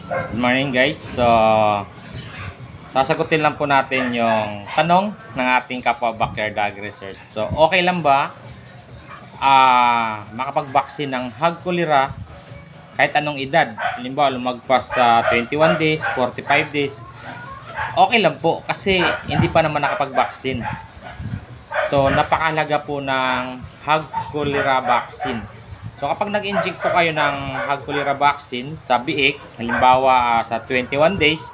Good morning guys. So, sasagutin lang po natin yung tanong ng ating kapwa backyard dog research. So, okay lang ba makapag-vaccine ng hog cholera kahit anong edad? Halimbawa, lumagpas sa 21 days, 45 days. Okay lang po kasi hindi pa naman nakapag-vaccine. So, napakahalaga po ng hog cholera vaccine. So kapag nag-inject po kayo ng hog cholera vaccine sa biik, halimbawa sa 21 days,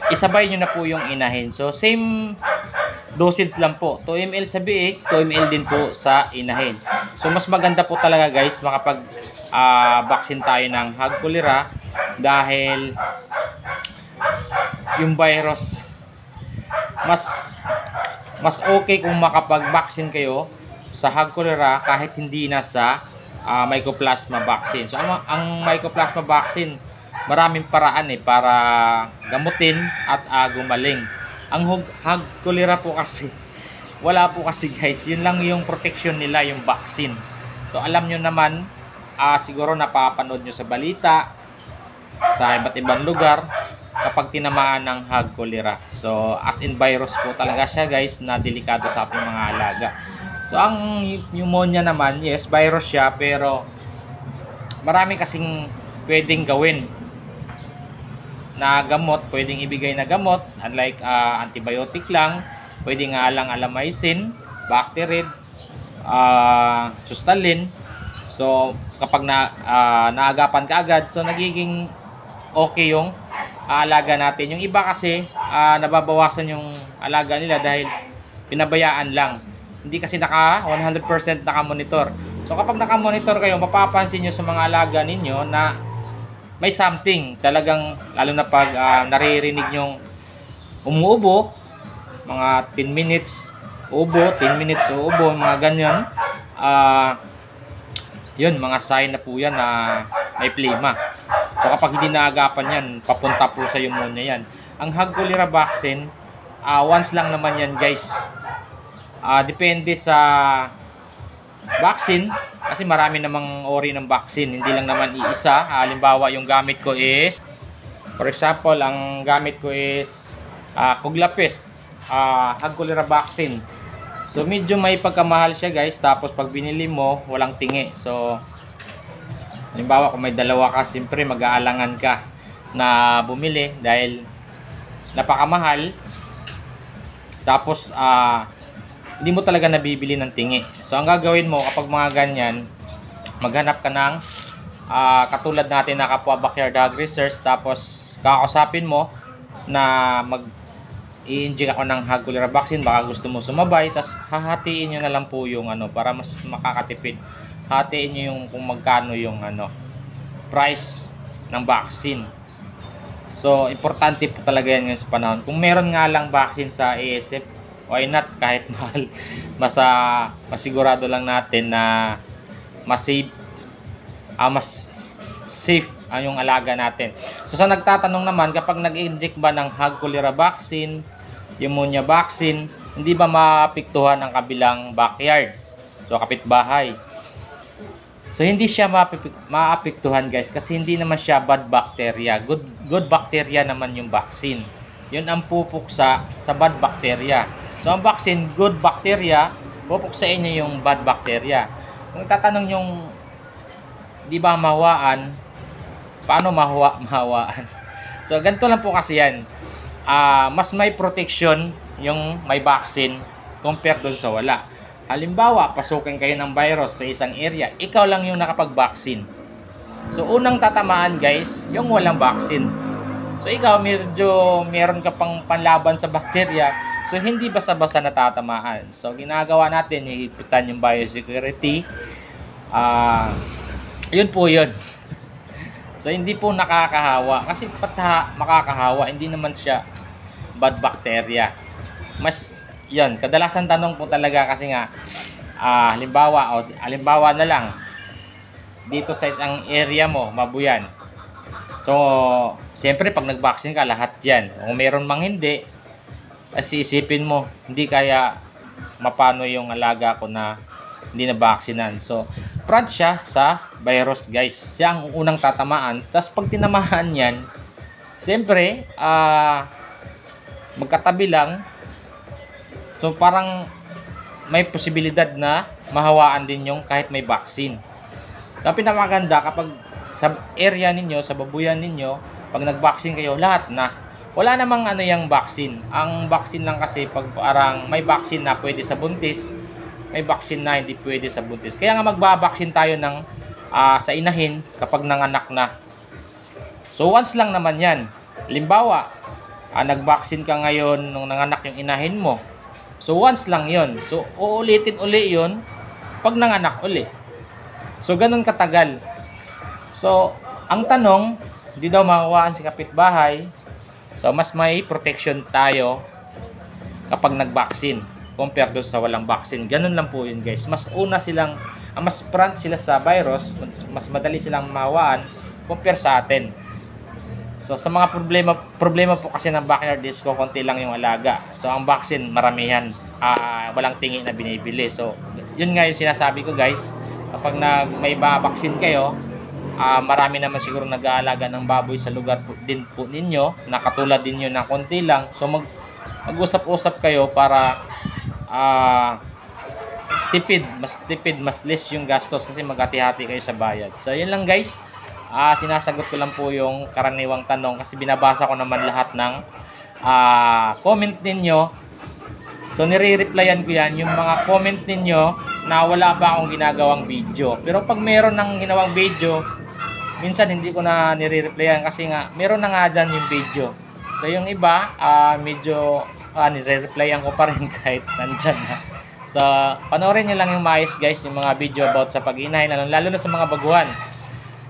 isabay nyo na po yung inahin. So same dosage lang po, 2 ml sa biik, 2 ml din po sa inahin. So mas maganda po talaga guys makapag vaccine tayo ng hog cholera dahil yung virus mas okay kung makapag-vaccine kayo sa hog cholera kahit hindi na sa Mycoplasma vaccine. So ang Mycoplasma vaccine, maraming paraan para gamutin at gumaling. Ang hog cholera po kasi wala po kasi guys, yun lang yung protection nila, yung vaccine. So alam nyo naman, siguro napapanood nyo sa balita sa iba't ibang lugar kapag tinamaan ng hog cholera. So as in virus po talaga siya guys, na delikado sa ating mga alaga. So ang pneumonia naman, yes, virus siya, pero marami kasing pwedeng gawin na gamot, pwedeng ibigay na gamot, unlike antibiotic lang, pwedeng alang-alamycin, Bactarid, Sustalin. So kapag naagapan ka agad, so nagiging okay yung alaga natin. Yung iba kasi nababawasan yung alaga nila dahil pinabayaan lang. Hindi kasi 100% naka-monitor. So kapag naka-monitor kayo, mapapansin nyo sa mga alaga ninyo na may something. Talagang, lalo na pag naririnig nyong umuubo, mga 10 minutes ubo, 10 minutes uubo, mga ganyan. Yun, mga sign na po yan na may plema. So kapag hindi naagapan yan, papunta po sa pneumonia yan. Ang hog cholera vaccine, once lang naman yan guys. Depende sa vaccine kasi marami namang ori ng vaccine, hindi lang naman iisa. Halimbawa yung gamit ko is, for example, ang gamit ko is Coglapest hog cholera vaccine. So medyo may pagkamahal siya guys, tapos pag binili mo walang tingi. So halimbawa kung may dalawa ka, siyempre mag-aalangan ka na bumili dahil napakamahal. Tapos hindi mo talaga nabibili ng tingi. So ang gagawin mo kapag mga ganyan, maghanap ka ng katulad natin na kapwa backyard dog research, tapos kakausapin mo na i-inject ako ng hog cholera vaccine, baka gusto mo sumabay, tapos hahatiin nyo na lang po yung para mas makakatipid. Hatiin nyo yung kung magkano yung price ng vaccine. So importante po talaga yan ngayon sa panahon. Kung meron nga lang vaccine sa ASF, why not, kahit mahal, masigurado lang natin na mas safe yung alaga natin. So sa nagtatanong naman, kapag nag-inject ba ng hog cholera vaccine, pneumonia vaccine, hindi ba maapektuhan ang kabilang backyard? So kapitbahay. So hindi siya maapektuhan guys, kasi hindi naman siya bad bacteria. Good bacteria naman yung vaccine. Yun ang pupuksa sa bad bacteria. So ang vaccine, good bacteria, pupuksain niya yung bad bacteria. Kung tatanong yung di ba mahawaan, paano mahawaan? So ganito lang po kasi yan. Mas may protection yung may vaccine compared doon sa wala. Halimbawa, pasukin kayo ng virus sa isang area, ikaw lang yung nakapag-vaccine. So unang tatamaan guys, yung walang vaccine. So ikaw medyo meron ka pang panlaban sa bakterya, so hindi basta-basta natatamaan. So ginagawa natin, hihipitan yung biosecurity. Yun po yun. So hindi po nakakahawa, kasi makakahawa, hindi naman siya bad bacteria. Mas yan, kadalasan tanong po talaga kasi nga halimbawa na lang dito sa isang area mo, Mabuyan. So siyempre pag nag-vaccine ka, lahat yan. Kung meron mang hindi, kasi isipin mo, hindi kaya mapano yung alaga ko na hindi na baksinan. So, prod siya sa virus, guys. Siya ang unang tatamaan. Tapos, pag tinamaan yan, siyempre, magkatabi lang. So, parang may posibilidad na mahawaan din yung kahit may vaccine. So, pinakamaganda kapag sa area ninyo, sa babuyan ninyo, pag nag-vaccine kayo, lahat na. Wala namang ano yung vaccine. Ang vaccine lang kasi pag parang may vaccine na pwede sa buntis, may vaccine na hindi pwede sa buntis. Kaya nga magba-vaccine tayo ng sa inahin kapag nanganak na. So once lang naman yan. Halimbawa, nag-vaccine ka ngayon nung nanganak yung inahin mo. So once lang yon. So uulitin uli yon pag nanganak uli. So ganun katagal. So ang tanong, hindi daw mahawaan si kapitbahay. So, mas may protection tayo kapag nag-vaccine compare doon sa walang vaccine. Ganun lang po yun, guys. Mas una silang, mas front sila sa virus, mas madali silang mahawaan compare sa atin. So, sa mga problema po kasi ng backyard is konti lang yung alaga. So, ang vaccine, maramihan. Walang tingi na binibili. So, yun nga yung sinasabi ko, guys. Kapag may vaccine kayo, marami naman siguro nag-aalaga ng baboy sa lugar din po ninyo, nakatulad din yun na konti lang. So mag-usap-usap kayo para tipid, mas less yung gastos kasi maghati-hati kayo sa bayad. So yun lang, guys. Sinasagot ko lang po yung karaniwang tanong kasi binabasa ko naman lahat ng comment ninyo. So nire-replyan ko yan, yung mga comment ninyo na wala pa akong ginagawang video. Pero pag meron ng ginawang video, minsan hindi ko na nire-replyan kasi nga meron na nga dyan yung video. So yung iba, medyo nire-replyan ko pa rin kahit nandyan na. So panoorin nyo lang yung mais, guys, yung mga video about sa pag-inahin, lalo na sa mga baguhan.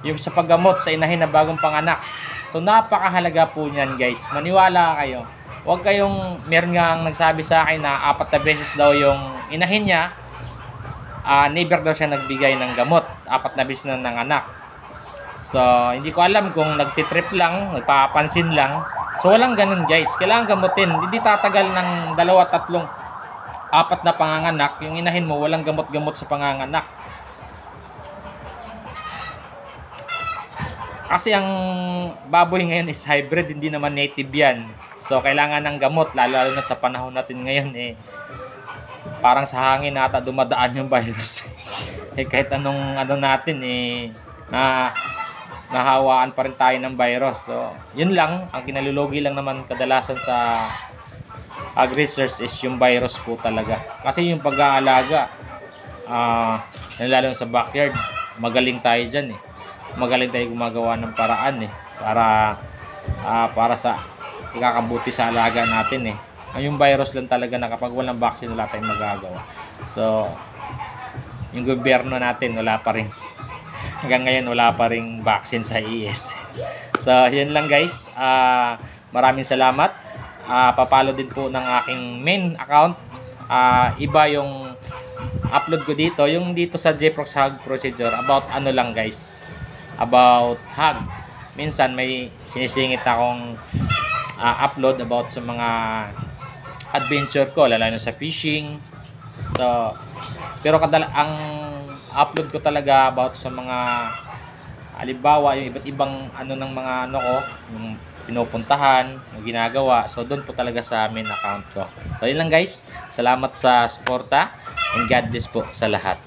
Yung sa paggamot sa inahin na bagong panganak. So napakahalaga po niyan, guys. Maniwala kayo. Huwag kayong, meron nga ang nagsabi sa akin na 4 na beses daw yung inahin niya, never daw siya nagbigay ng gamot. 4 na beses na nanganak. So, hindi ko alam kung nagtitrip lang, nagpapansin lang. So, walang ganun, guys. Kailangan gamutin. Hindi tatagal ng 2, 3, 4 na panganganak. Yung inahin mo, walang gamot-gamot sa panganganak. Kasi ang baboy ngayon is hybrid, hindi naman native yan. So, kailangan ng gamot, lalo na sa panahon natin ngayon, parang sa hangin ata dumadaan yung virus. Kahit anong natin, nahawaan pa rin tayo ng virus. So, yun lang. Ang kinalulugi lang naman kadalasan sa ag-research is yung virus po talaga. Kasi yung pag-aalaga, lalo sa backyard, magaling tayo dyan Magaling tayo gumagawa ng paraan para sa ikakabuti sa alaga natin Yung virus lang talaga na kapag walang vaccine, wala tayong magagawa. So, yung gobyerno natin, wala pa rin. Hanggang ngayon wala pa ring vaccine sa IS. So yun lang, guys. Maraming salamat. Papalo din po ng aking main account. Iba yung upload ko dito. Yung dito sa JProx Hog Procedure, about ano lang, guys, about hog. Minsan may sinisingit akong upload about sa mga adventure ko, lalo na sa fishing. So pero ang upload ko talaga about sa mga halimbawa yung iba't ibang ng mga ko, yung pinupuntahan, yung ginagawa. So doon po talaga sa main account ko. So yun lang, guys. Salamat sa suporta and God bless po sa lahat.